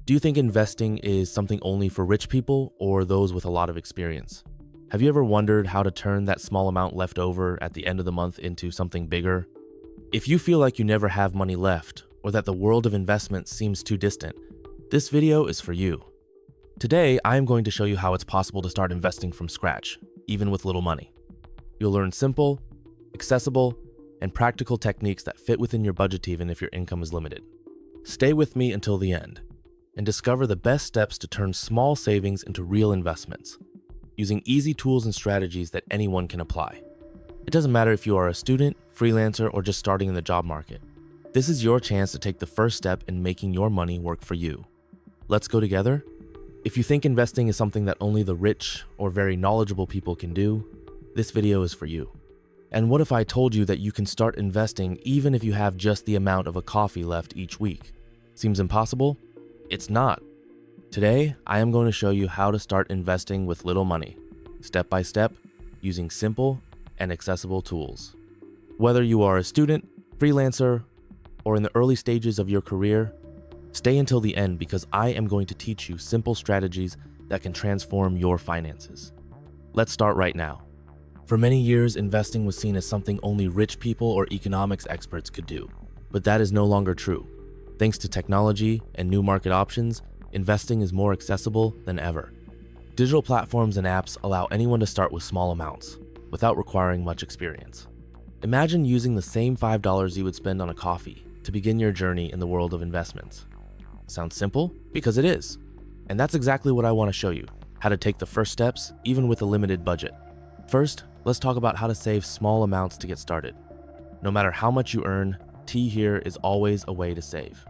Do you think investing is something only for rich people or those with a lot of experience? Have you ever wondered how to turn that small amount left over at the end of the month into something bigger? If you feel like you never have money left or that the world of investment seems too distant, this video is for you. Today, I am going to show you how it's possible to start investing from scratch, even with little money. You'll learn simple, accessible, and practical techniques that fit within your budget even if your income is limited. Stay with me until the end and discover the best steps to turn small savings into real investments, using easy tools and strategies that anyone can apply. It doesn't matter if you are a student, freelancer, or just starting in the job market. This is your chance to take the first step in making your money work for you. Let's go together? If you think investing is something that only the rich or very knowledgeable people can do, this video is for you. And what if I told you that you can start investing even if you have just the amount of a coffee left each week? Seems impossible? It's not. Today, I am going to show you how to start investing with little money, step by step, using simple and accessible tools. Whether you are a student, freelancer, or in the early stages of your career, stay until the end because I am going to teach you simple strategies that can transform your finances. Let's start right now. For many years, investing was seen as something only rich people or economics experts could do, but that is no longer true. Thanks to technology and new market options, investing is more accessible than ever. Digital platforms and apps allow anyone to start with small amounts, without requiring much experience. Imagine using the same $5 you would spend on a coffee to begin your journey in the world of investments. Sounds simple? Because it is. And that's exactly what I want to show you, how to take the first steps, even with a limited budget. First, let's talk about how to save small amounts to get started. No matter how much you earn, T here is always a way to save.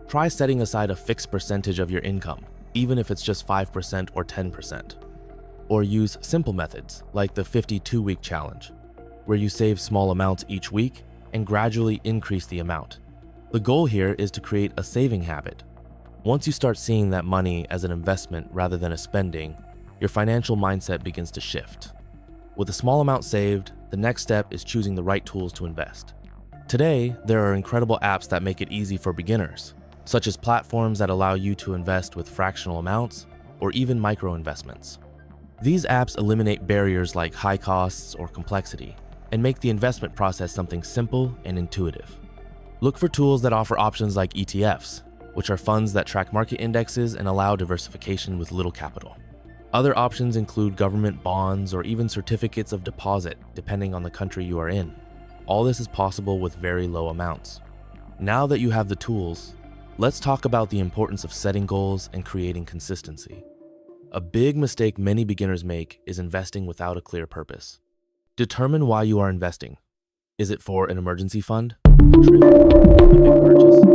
Try setting aside a fixed percentage of your income, even if it's just 5% or 10%. Or use simple methods like the 52-week challenge, where you save small amounts each week and gradually increase the amount. The goal here is to create a saving habit. Once you start seeing that money as an investment rather than a spending, your financial mindset begins to shift. With a small amount saved, the next step is choosing the right tools to invest. Today, there are incredible apps that make it easy for beginners, such as platforms that allow you to invest with fractional amounts or even micro investments. These apps eliminate barriers like high costs or complexity and make the investment process something simple and intuitive. Look for tools that offer options like ETFs, which are funds that track market indexes and allow diversification with little capital. Other options include government bonds or even certificates of deposit, depending on the country you are in. All this is possible with very low amounts. Now that you have the tools, let's talk about the importance of setting goals and creating consistency. A big mistake many beginners make is investing without a clear purpose. Determine why you are investing. Is it for an emergency fund, a trip, a big purchase,